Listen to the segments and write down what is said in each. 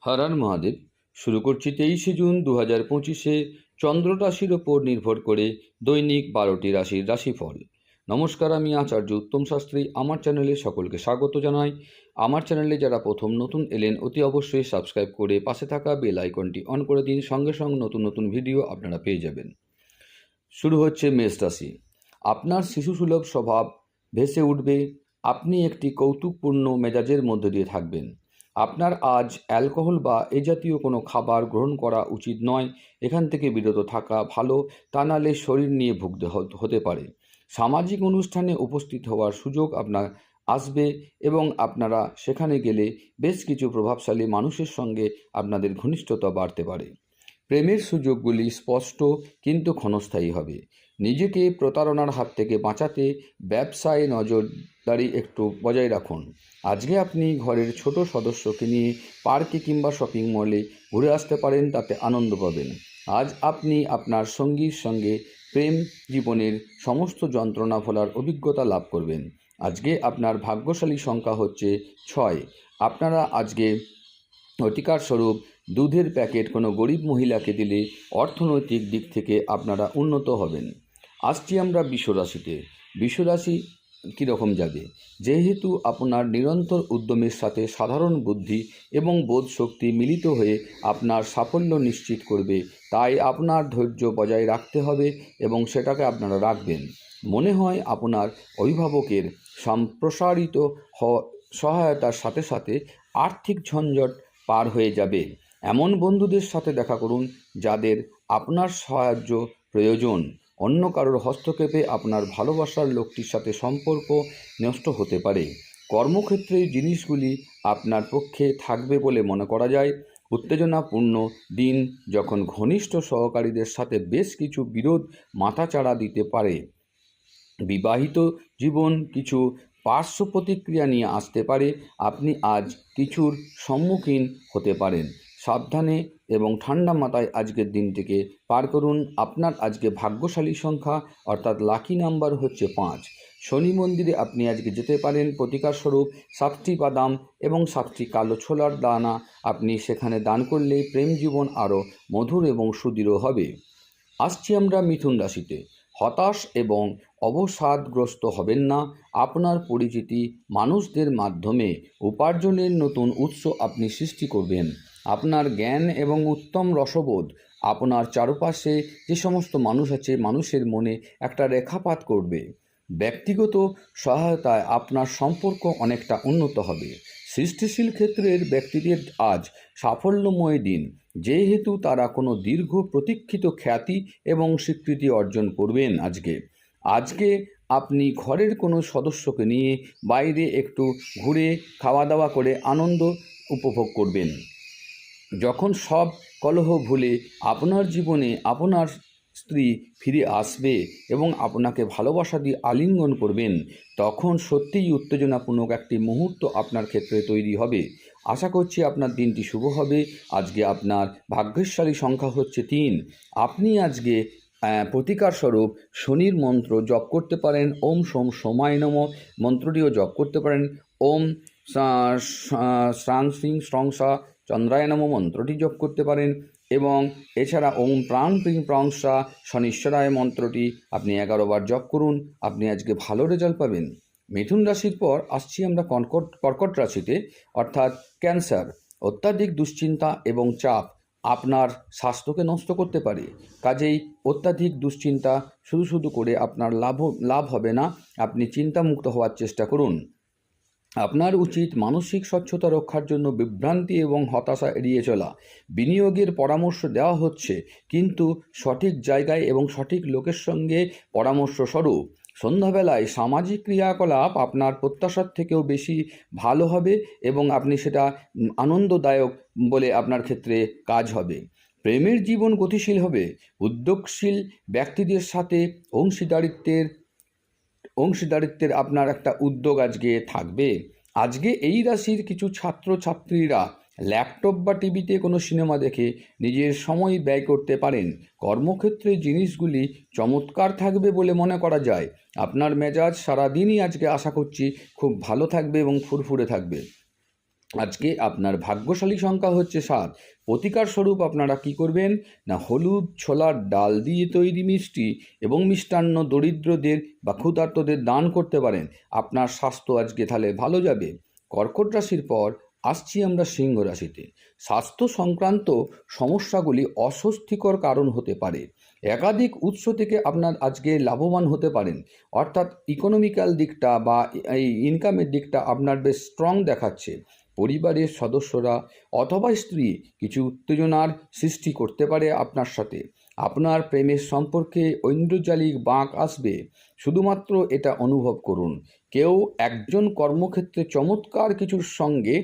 হর হর মহাদেব। শুরু করছি 23শে জুন 2025-এ চন্দ্র রাশির ওপর নির্ভর করে দৈনিক 12টি রাশির রাশিফল। নমস্কার, আমি আচার্য উত্তম শাস্ত্রী। আমার চ্যানেলে সকলকে স্বাগত জানাই। আমার চ্যানেলে যারা প্রথম নতুন এলেন, অতি অবশ্যই সাবস্ক্রাইব করে পাশে থাকা বেল আইকনটি অন করে দিন। সঙ্গে সঙ্গে নতুন নতুন ভিডিও আপনারা পেয়ে যাবেন। শুরু হচ্ছে মেষ রাশি। আপনার শিশুসুলভ স্বভাব ভেসে উঠবে। আপনি একটি কৌতুকপূর্ণ মেজাজের মধ্যে দিয়ে থাকবেন। আপনার আজ অ্যালকোহল বা এ জাতীয় কোনো খাবার গ্রহণ করা উচিত নয়। এখান থেকে বিরত থাকা ভালো, তা নাহলে শরীর নিয়ে ভুগতে হতে পারে। সামাজিক অনুষ্ঠানে উপস্থিত হওয়ার সুযোগ আপনার আসবে এবং আপনারা সেখানে গেলে বেশ কিছু প্রভাবশালী মানুষের সঙ্গে আপনাদের ঘনিষ্ঠতা বাড়তে পারে। প্রেমের সুযোগগুলি স্পষ্ট কিন্তু ক্ষণস্থায়ী হবে। নিজেকে প্রতারণার হাত থেকে বাঁচাতে ব্যবসায় নজরদারি একটু বজায় রাখুন। আজকে আপনি ঘরের ছোট সদস্যকে নিয়ে পার্কে কিংবা শপিং মলে ঘুরে আসতে পারেন, তাতে আনন্দ পাবেন। আজ আপনি আপনার সঙ্গীর সঙ্গে প্রেম জীবনের সমস্ত যন্ত্রণা ভোলার অভিজ্ঞতা লাভ করবেন। আজকে আপনার ভাগ্যশালী সংখ্যা হচ্ছে 6। আপনারা আজকে অধিকার স্বরূপ দুধের প্যাকেট কোনো গরিব মহিলাকে দিলে অর্থনৈতিক দিক থেকে আপনারা উন্নত হবেন। আসছি আমরা বিশ্বরাশিতে। বিশ্বরাশি কীরকম যাবে? যেহেতু আপনার নিরন্তর উদ্যমের সাথে সাধারণ বুদ্ধি এবং বোধ শক্তি মিলিত হয়ে আপনার সাফল্য নিশ্চিত করবে, তাই আপনার ধৈর্য বজায় রাখতে হবে এবং সেটাকে আপনারা রাখবেন। মনে হয় আপনার অভিভাবকের সম্প্রসারিত সহায়তার সাথে সাথে আর্থিক ঝঞ্ঝট পার হয়ে যাবে। এমন বন্ধুদের সাথে দেখা করুন যাদের আপনার সাহায্য প্রয়োজন। অন্য কারোর হস্তক্ষেপে আপনার ভালোবাসার লোকটির সাথে সম্পর্ক নষ্ট হতে পারে। কর্মক্ষেত্রে জিনিসগুলি আপনার পক্ষে থাকবে বলে মনে করা যায়। উত্তেজনাপূর্ণ দিন, যখন ঘনিষ্ঠ সহকারীদের সাথে বেশ কিছু বিরোধ মাথাচাড়া দিতে পারে। বিবাহিত জীবন কিছু পার্শ্ব প্রতিক্রিয়া নিয়ে আসতে পারে। আপনি আজ কিছুর সম্মুখীন হতে পারেন। সাবধানে এবং ঠান্ডা মাথায় আজকের দিনটিকে পার করুন। আপনার আজকে ভাগ্যশালী সংখ্যা অর্থাৎ লাকি নাম্বার হচ্ছে 5। শনি মন্দিরে আপনি আজকে যেতে পারেন। প্রতিকার স্বরূপ 7টি বাদাম এবং 7টি কালো ছোলার দানা আপনি সেখানে দান করলে প্রেম জীবন আরও মধুর এবং সুদৃঢ় হবে। আসছি আমরা মিথুন রাশিতে। হতাশ এবং অবসাদগ্রস্ত হবেন না। আপনার পরিচিতি মানুষদের মাধ্যমে উপার্জনের নতুন উৎস আপনি সৃষ্টি করবেন। আপনার জ্ঞান এবং উত্তম রসবোধ আপনার চারপাশে যে সমস্ত মানুষ আছে, মানুষের মনে একটা রেখাপাত করবে। ব্যক্তিগত সহায়তায় আপনার সম্পর্ক অনেকটা উন্নত হবে। সৃষ্টিশীল ক্ষেত্রের ব্যক্তিদের আজ সাফল্যময় দিন, যেহেতু তারা কোনো দীর্ঘ প্রতীক্ষিত খ্যাতি এবং স্বীকৃতি অর্জন করবেন। আজকে আপনি ঘরের কোনো সদস্যকে নিয়ে বাইরে একটু ঘুরে খাওয়া দাওয়া করে আনন্দ উপভোগ করবেন। যখন সব কলহ ভুলে আপনার জীবনে আপনার স্ত্রী ফিরে আসবে এবং আপনাকে ভালোবাসা দিয়ে আলিঙ্গন করবেন, তখন সত্যিই উত্তেজনাপূর্ণ একটি মুহূর্ত আপনার ক্ষেত্রে তৈরি হবে। আশা করছি আপনার দিনটি শুভ হবে। আজকে আপনার ভাগ্যশালী সংখ্যা হচ্ছে 3। আপনি আজকে প্রতিকার স্বরূপ শনির মন্ত্র জপ করতে পারেন। ওম সোম সোমায় নম মন্ত্রটিও জপ করতে পারেন। ওম শ্রাং শ্রিং স্রং সা চন্দ্রায় নম মন্ত্রটি জপ করতে পারেন এবং এছাড়া ওম প্রাং প্রিং প্রং সা শনিশ্বরায় মন্ত্রটি আপনি 11 বার জপ করুন। আপনি আজকে ভালো রেজাল্ট পাবেন। মিথুন রাশির পর আসছি আমরা কর্কট রাশিতে, অর্থাৎ ক্যান্সার। অত্যাধিক দুশ্চিন্তা এবং চাপ আপনার স্বাস্থ্যকে নষ্ট করতে পারে। কাজেই অত্যাধিক দুশ্চিন্তা শুধু করে আপনার লাভ হবে না। আপনি চিন্তামুক্ত হওয়ার চেষ্টা করুন। আপনার উচিত মানসিক স্বচ্ছতা রক্ষার জন্য বিভ্রান্তি এবং হতাশা এড়িয়ে চলা। বিনিয়োগের পরামর্শ দেওয়া হচ্ছে, কিন্তু সঠিক জায়গায় এবং সঠিক লোকের সঙ্গে পরামর্শ স্বরূপ। সন্ধ্যাবেলায় সামাজিক ক্রিয়াকলাপ আপনার প্রত্যাশার থেকেও বেশি ভালো হবে এবং আপনি সেটা আনন্দদায়ক বলে আপনার ক্ষেত্রে কাজ হবে। প্রেমের জীবন গতিশীল হবে। উদ্যোগশীল ব্যক্তিদের সাথে অংশীদারিত্বের আপনার একটা উদ্যোগ আজকে থাকবে। আজকে এই রাশির কিছু ছাত্রছাত্রীরা ল্যাপটপ বা টিভিতে কোনো সিনেমা দেখে নিজের সময় ব্যয় করতে পারেন। কর্মক্ষেত্রে জিনিসগুলি চমৎকার থাকবে বলে মনে করা যায়। আপনার মেজাজ সারাদিনই আজকে আশা করছি খুব ভালো থাকবে এবং ফুরফুরে থাকবে। আজকে আপনার ভাগ্যশালী সংখ্যা হচ্ছে 7। প্রতিকার স্বরূপ আপনারা কি করবেন না, হলুদ ছোলার ডাল দিয়ে তৈরি মিষ্টি এবং মিষ্টান্ন দরিদ্রদের বা ক্ষুধার্তদের দান করতে পারেন। আপনার স্বাস্থ্য আজকে তাহলে ভালো যাবে। কর্কট রাশির পর আসছি আমরা সিংহ রাশিতে। স্বাস্থ্য সংক্রান্ত সমস্যাগুলি অস্বস্তিকর কারণ হতে পারে। একাধিক উৎস থেকে আপনার আজকে লাভবান হতে পারেন, অর্থাৎ ইকোনমিক্যাল দিকটা বা এই ইনকামের দিকটা আপনার বেশ স্ট্রং দেখাচ্ছে। পরিবারের সদস্যরা অথবা স্ত্রী কিছু উত্তেজনার সৃষ্টি করতে পারে আপনার সাথে। আপনার প্রেমের সম্পর্কে ঐন্দ্রজালিক বাঁক আসবে, শুধুমাত্র এটা অনুভব করুন। কেউ একজন কর্মক্ষেত্রে চমৎকার কিছুর সঙ্গে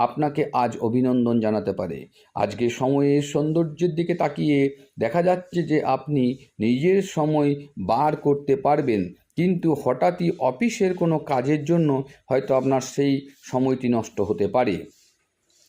আপনাকে আজ অভিনন্দন জানাতে পারে। আজকে সময়ের সৌন্দর্যের দিকে তাকিয়ে দেখা যাচ্ছে যে আপনি নিজের সময় বার করতে পারবেন, কিন্তু হঠাৎই অফিসের কোনো কাজের জন্য হয়তো আপনার সেই সময়টি নষ্ট হতে পারে।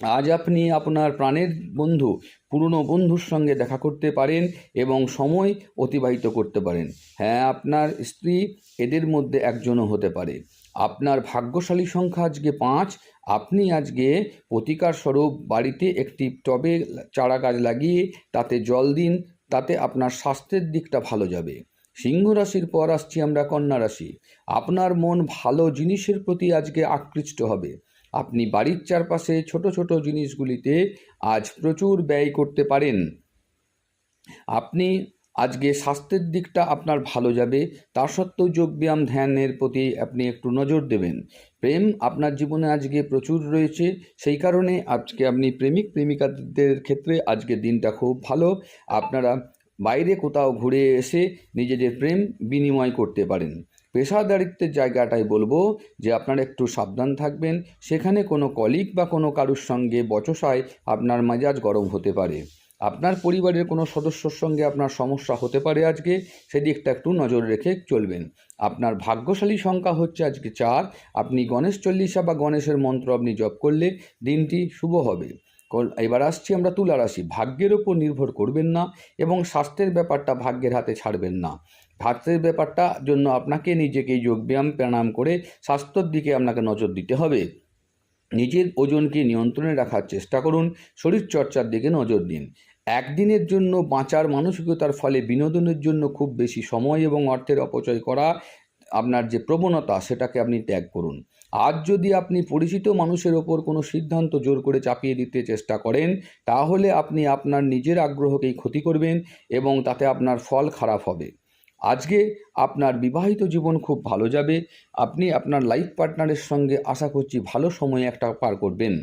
আজ আপনি আপনার প্রাণের বন্ধু, পুরনো বন্ধুর সঙ্গে দেখা করতে পারেন এবং সময় অতিবাহিত করতে পারেন। হ্যাঁ, আপনার স্ত্রী এদের মধ্যে একজনও হতে পারে। আপনার ভাগ্যশালী সংখ্যা আজকে 5। আপনি আজকে প্রতিকার স্বরূপ বাড়িতে একটি টবে চারা গাছ লাগিয়ে তাতে জল দিন, তাতে আপনার স্বাস্থ্যের দিকটা ভালো যাবে। সিংহ রাশির পর আসছি আমরা কন্যা রাশি। আপনার মন ভালো জিনিসের প্রতি আজকে আকৃষ্ট হবে। আপনি বাড়ির চারপাশে ছোট ছোট জিনিসগুলিতে আজ প্রচুর ব্যয় করতে পারেন। আপনি আজকে স্বাস্থ্যের দিকটা আপনার ভালো যাবে, তা সত্ত্বেও যোগব্যায়াম ধ্যানের প্রতি আপনি একটু নজর দেবেন। প্রেম আপনার জীবনে আজকে প্রচুর রয়েছে, সেই কারণে আজকে আপনি প্রেমিক প্রেমিকাদের ক্ষেত্রে আজকে দিনটা খুব ভালো। আপনারা বাইরে কোথাও ঘুরে এসে নিজেদের প্রেম বিনিময় করতে পারেন। পেশাদারিত্বের জায়গাটায় বলবো যে আপনারা একটু সাবধান থাকবেন। সেখানে কোনো কলিগ বা কোনো কারুর সঙ্গে বচসায় আপনার মেজাজ গরম হতে পারে। আপনার পরিবারের কোনো সদস্যর সঙ্গে আপনার সমস্যা হতে পারে আজকে, সেদিকটা একটু নজর রেখে চলবেন। আপনার ভাগ্যশালী সংখ্যা হচ্ছে আজকে 4। আপনি গণেশ চল্লিশা বা গণেশের মন্ত্র আপনি জপ করলে দিনটি শুভ হবে। এবার আসছি আমরা তুলা রাশি। ভাগ্যের ওপর নির্ভর করবেন না এবং স্বাস্থ্যের ব্যাপারটা ভাগ্যের হাতে ছাড়বেন না। স্বাস্থ্যের ব্যাপারটা জন্য আপনাকে নিজেকেই যোগব্যায়াম প্রাণায়াম করে স্বাস্থ্যের দিকে আপনাকে নজর দিতে হবে। নিজের ওজনকে নিয়ন্ত্রণে রাখার চেষ্টা করুন, শরীরচর্চার দিকে নজর দিন। একদিনের জন্য বাঁচার মানসিকতার ফলে বিনোদনের জন্য খুব বেশি সময় এবং অর্থের অপচয় করা আপনার যে প্রবণতা, সেটাকে আপনি ত্যাগ করুন। আজ যদি আপনি পরিচিত মানুষের ওপর কোনো সিদ্ধান্ত জোর করে চাপিয়ে দিতে চেষ্টা করেন, তাহলে আপনি আপনার নিজের আগ্রহকেই ক্ষতি করবেন এবং তাতে আপনার ফল খারাপ হবে। আজকে আপনার বিবাহিত জীবন খুব ভালো যাবে। আপনি আপনার লাইফ পার্টনারের সঙ্গে আশা করছি ভালো সময় একটা পার করবেন।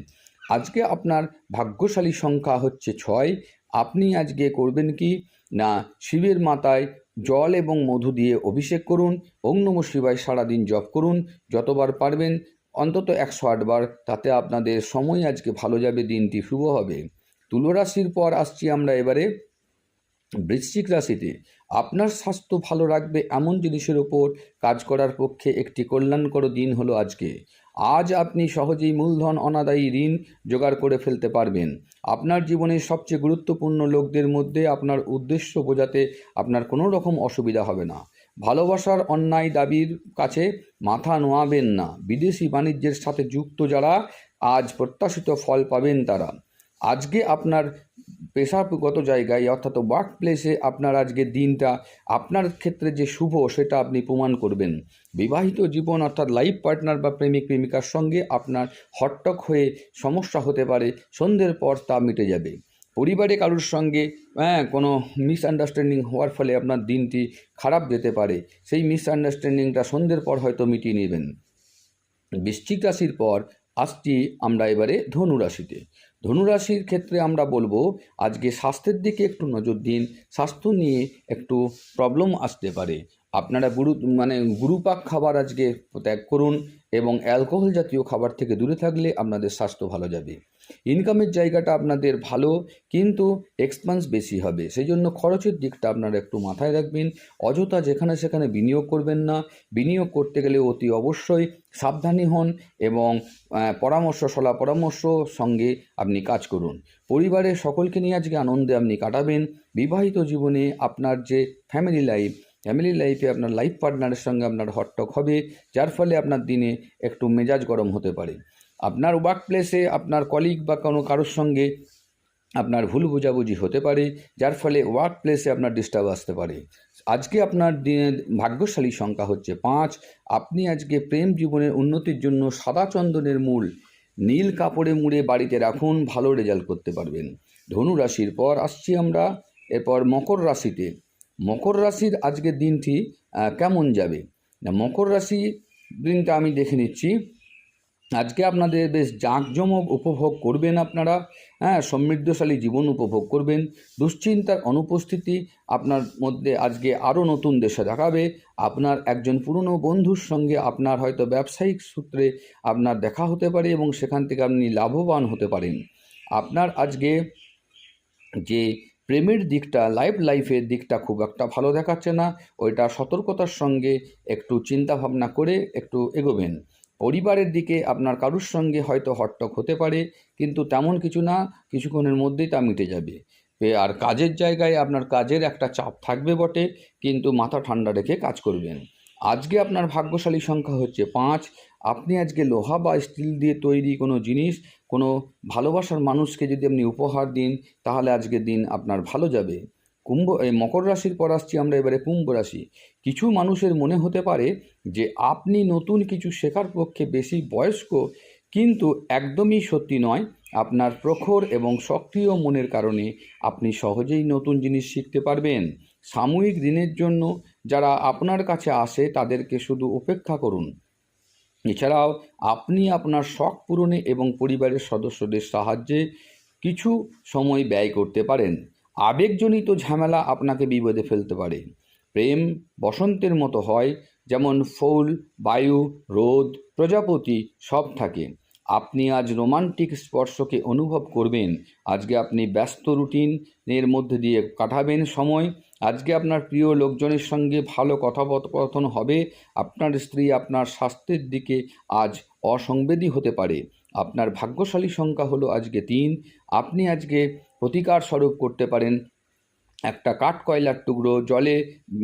আজকে আপনার ভাগ্যশালী সংখ্যা হচ্ছে 6। আপনি আজকে করবেন কি না, শিবের মাথায় জল এবং মধু দিয়ে অভিষেক করুন। ওং নমঃ শিবায় সারাদিন জপ করুন, যতবার পারবেন অন্তত 108 বার। তাতে আপনাদের সময় আজকে ভালো যাবে, দিনটি শুভ হবে। তুলা রাশির পর আসছি আমরা এবারে বৃশ্চিক রাশিতে। আপনার স্বাস্থ্য ভালো রাখবে এমন জিনিসের ওপর কাজ করার পক্ষে একটি কল্যাণকর দিন হলো আজকে। আজ আপনি সহজেই মূলধন অনাদায়ী ঋণ জোগাড় করে ফেলতে পারবেন। আপনার জীবনের সবচেয়ে গুরুত্বপূর্ণ লোকদের মধ্যে আপনার উদ্দেশ্য বোঝাতে আপনার কোনো রকম অসুবিধা হবে না। ভালোবাসার অন্যায় দাবির কাছে মাথা নোয়াবেন না। বিদেশি বাণিজ্যের সাথে যুক্ত যারা আজ প্রত্যাশিত ফল পাবেন তারা। আজকে আপনার পেশাগত জায়গায় অর্থাৎ ওয়ার্ক প্লেসে আপনার আজকের দিনটা আপনার ক্ষেত্রে যে শুভ, সেটা আপনি প্রমাণ করবেন। বিবাহিত জীবন অর্থাৎ লাইফ পার্টনার বা প্রেমিক প্রেমিকার সঙ্গে আপনার হট্টক হয়ে সমস্যা হতে পারে, সন্ধ্যের পর তা মিটে যাবে। পরিবারে কারোর সঙ্গে কোনো মিসআন্ডারস্ট্যান্ডিং হওয়ার ফলে আপনার দিনটি খারাপ যেতে পারে, সেই মিসআন্ডারস্ট্যান্ডিংটা সন্ধ্যের পর হয়তো মিটিয়ে নেবেন। বৃশ্চিক রাশির পর আসছি আমরা এবারে ধনুরাশিতে। ধনুরাশির ক্ষেত্রে আমরা বলবো আজকে স্বাস্থ্যের দিকে একটু নজর দিন। স্বাস্থ্য নিয়ে একটু প্রবলেম আসতে পারে। আপনারা গুরুপাক খাবার আজকে ত্যাগ করুন এবং অ্যালকোহল জাতীয় খাবার থেকে দূরে থাকলে আপনাদের স্বাস্থ্য ভালো যাবে। ইনকামের জায়গাটা আপনাদের ভালো, কিন্তু এক্সপেন্স বেশি হবে, সেই জন্য খরচের দিকটা আপনারা একটু মাথায় রাখবেন। অযথা যেখানে সেখানে বিনিয়োগ করবেন না। বিনিয়োগ করতে গেলে অতি অবশ্যই সাবধানী হন এবং পরামর্শ সঙ্গে আপনি কাজ করুন। পরিবারের সকলকে নিয়ে আজকে আনন্দে আপনি কাটাবেন। বিবাহিত জীবনে আপনার যে ফ্যামিলি লাইফে আপনার লাইফ পার্টনারের সঙ্গে আপনার হট্টক হবে, যার ফলে আপনার দিনে একটু মেজাজ গরম হতে পারে। আপনার ওয়ার্ক প্লেসে আপনার কলিগ বা কারোর সঙ্গে আপনার ভুল বোঝাবুঝি হতে পারে, যার ফলে ওয়ার্ক প্লেসে আপনার ডিস্টার্ব আসতে পারে। আজকে আপনার ভাগ্যশালী সংখ্যা হচ্ছে 5। আপনি আজকে প্রেম জীবনের উন্নতির জন্য সাদা চন্দনের মূল নীল কাপড়ে মুড়ে বাড়িতে রাখুন, ভালো রেজাল্ট করতে পারবেন। ধনু রাশির পর আসছি আমরা এরপর মকর রাশিতে। মকর রাশির আজকের দিনটি কেমন যাবে না, মকর রাশি দিনটা আমি দেখে নিচ্ছি। আজকে আপনাদের বেশ জাঁকজমক উপভোগ করবেন আপনারা, সমৃদ্ধশালী জীবন উপভোগ করবেন। দুশ্চিন্তার অনুপস্থিতি আপনার মধ্যে আজকে আরও নতুন দিশা দেখাবে। আপনার একজন পুরনো বন্ধুর সঙ্গে আপনার হয়তো ব্যবসায়িক সূত্রে আপনার দেখা হতে পারে এবং সেখান থেকে আপনি লাভবান হতে পারেন। আপনার আজকে যে প্রেমের দিকটা, লাইফের দিকটা খুব একটা ভালো দেখাচ্ছে না, ওইটা সতর্কতার সঙ্গে একটু চিন্তা ভাবনা করে একটু এগোবেন। পরিবারের দিকে আপনার কারুর সঙ্গে হয়তো হট্টক হতে পারে, কিন্তু তেমন কিছু না, কিছুক্ষণের মধ্যেই তা মিটে যাবে। আর কাজের জায়গায় আপনার কাজের একটা চাপ থাকবে বটে, কিন্তু মাথা ঠান্ডা রেখে কাজ করবেন। আজকে আপনার ভাগ্যশালী সংখ্যা হচ্ছে 5। আপনি আজকে লোহা বা স্টিল দিয়ে তৈরি কোনো জিনিস কোনো ভালোবাসার মানুষকে যদি আপনি উপহার দিন, তাহলে আজকের দিন আপনার ভালো যাবে। মকর রাশির পর আসছি আমরা এবারে কুম্ভ রাশি। কিছু মানুষের মনে হতে পারে যে আপনি নতুন কিছু শেখার পক্ষে বেশি বয়স্ক, কিন্তু একদমই সত্যি নয়। আপনার প্রখর এবং সক্রিয় মনের কারণে আপনি সহজেই নতুন জিনিস শিখতে পারবেন। সাময়িক দিনের জন্য যারা আপনার কাছে আসে তাদেরকে শুধু উপেক্ষা করুন। এছাড়াও আপনি আপনার শখ পূরণে এবং পরিবারের সদস্যদের সাহায্যে কিছু সময় ব্যয় করতে পারেন। আবেগজনিত ঝামেলা আপনাকে বিপদে ফেলতে পারে। প্রেম বসন্তের মতো হয়, যেমন ফুল, বায়ু, রোদ, প্রজাপতি সব থাকে। আপনি আজ রোমান্টিক স্পর্শকে অনুভব করবেন। আজকে আপনি ব্যস্ত রুটিনের মধ্যে দিয়ে কাটাবেন সময়। আজকে আপনার প্রিয় লোকজনের সঙ্গে ভালো কথোপকথন হবে। আপনার স্ত্রী আপনার স্বাস্থ্যের দিকে আজ অসংবেদী হতে পারে। আপনার ভাগ্যশালী সংখ্যা হলো আজকে 3। আপনি আজকে প্রতিকার স্বরূপ করতে পারেন, একটা কাঠকয়লার টুকরো জলে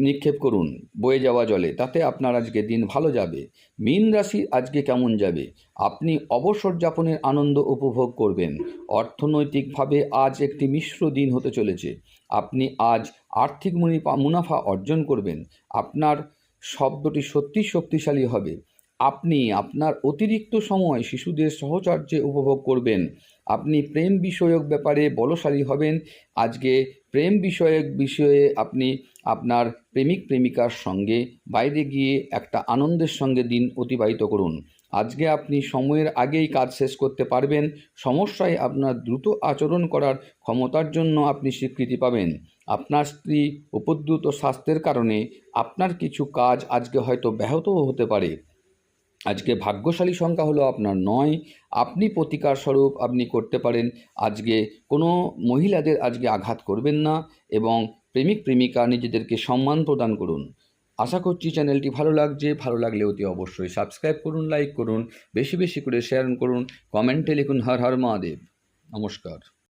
নিক্ষেপ করুন, বয়ে যাওয়া জলে, তাতে আপনার আজকে দিন ভালো যাবে। মীন রাশি আজকে কেমন যাবে? আপনি অবসর যাপনের আনন্দ উপভোগ করবেন। অর্থনৈতিকভাবে আজ একটি মিশ্র দিন হতে চলেছে। আপনি আজ আর্থিক মুনাফা অর্জন করবেন। আপনার শব্দটি সত্যি শক্তিশালী হবে। আপনি আপনার অতিরিক্ত সময় শিশুদের সহচর্যে উপভোগ করবেন। আপনি প্রেম বিষয়ক ব্যাপারে বলশালী হবেন। আজকে প্রেম বিষয়ে আপনি আপনার প্রেমিক প্রেমিকার সঙ্গে বাইরে গিয়ে একটা আনন্দের সঙ্গে দিন অতিবাহিত করুন। আজকে আপনি সময়ের আগেই কাজ শেষ করতে পারবেন। সমস্যায় আপনার দ্রুত আচরণ করার ক্ষমতার জন্য আপনি স্বীকৃতি পাবেন। আপনার স্ত্রী উপদ্রুত স্বাস্থ্যের কারণে আপনার কিছু কাজ আজকে হয়তো ব্যাহতও হতে পারে। আজকে ভাগ্যশালী সংখ্যা হলো আপনার 9। আপনি প্রতিকার স্বরূপ আপনি করতে পারেন, আজকে কোনো মহিলাদের আজকে আঘাত করবেন না এবং প্রেমিক প্রেমিকা নিজেদেরকে সম্মান প্রদান করুন। আশা করছি চ্যানেলটি ভালো লাগছে। ভালো লাগলে অতি অবশ্যই সাবস্ক্রাইব করুন, লাইক করুন, বেশি বেশি করে শেয়ার করুন, কমেন্টে লিখুন হর হর মহাদেব। নমস্কার।